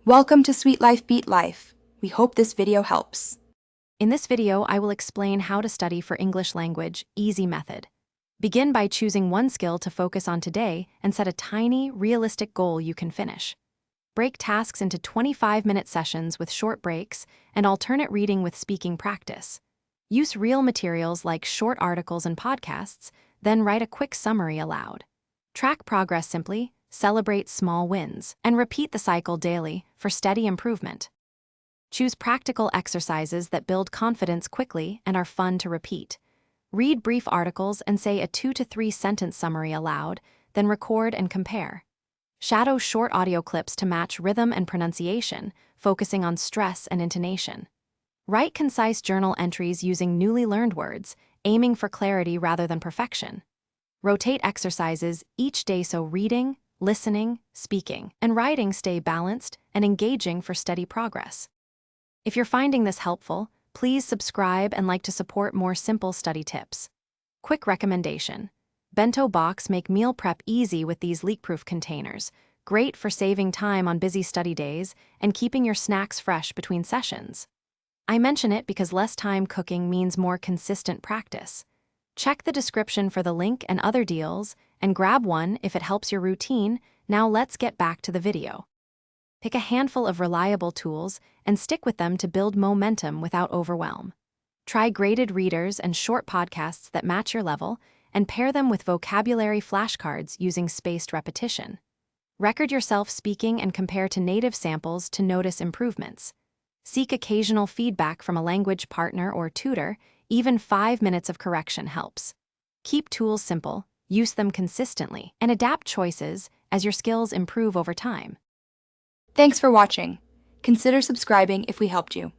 Welcome to Sweet Life Beat Life. We hope this video helps. In this video, I will explain how to study for English language, easy method. Begin by choosing one skill to focus on today and set a tiny, realistic goal you can finish. Break tasks into 25-minute sessions with short breaks and alternate reading with speaking practice. Use real materials like short articles and podcasts, then write a quick summary aloud. Track progress simply, celebrate small wins, and repeat the cycle daily for steady improvement. Choose practical exercises that build confidence quickly and are fun to repeat. Read brief articles and say a 2 to 3 sentence summary aloud, then record and compare. Shadow short audio clips to match rhythm and pronunciation, focusing on stress and intonation. Write concise journal entries using newly learned words, aiming for clarity rather than perfection. Rotate exercises each day so reading, listening, speaking, and writing stay balanced and engaging for steady progress. If you're finding this helpful, please subscribe and like to support more simple study tips. Quick recommendation: bento box make meal prep easy with these leak-proof containers, great for saving time on busy study days and keeping your snacks fresh between sessions. I mention it because less time cooking means more consistent practice. Check the description for the link and other deals, and grab one if it helps your routine. Now let's get back to the video. Pick a handful of reliable tools and stick with them to build momentum without overwhelm. Try graded readers and short podcasts that match your level, and pair them with vocabulary flashcards using spaced repetition. Record yourself speaking and compare to native samples to notice improvements. Seek occasional feedback from a language partner or tutor. Even 5 minutes of correction helps. Keep tools simple, use them consistently, and adapt choices as your skills improve over time. Thanks for watching. Consider subscribing if we helped you.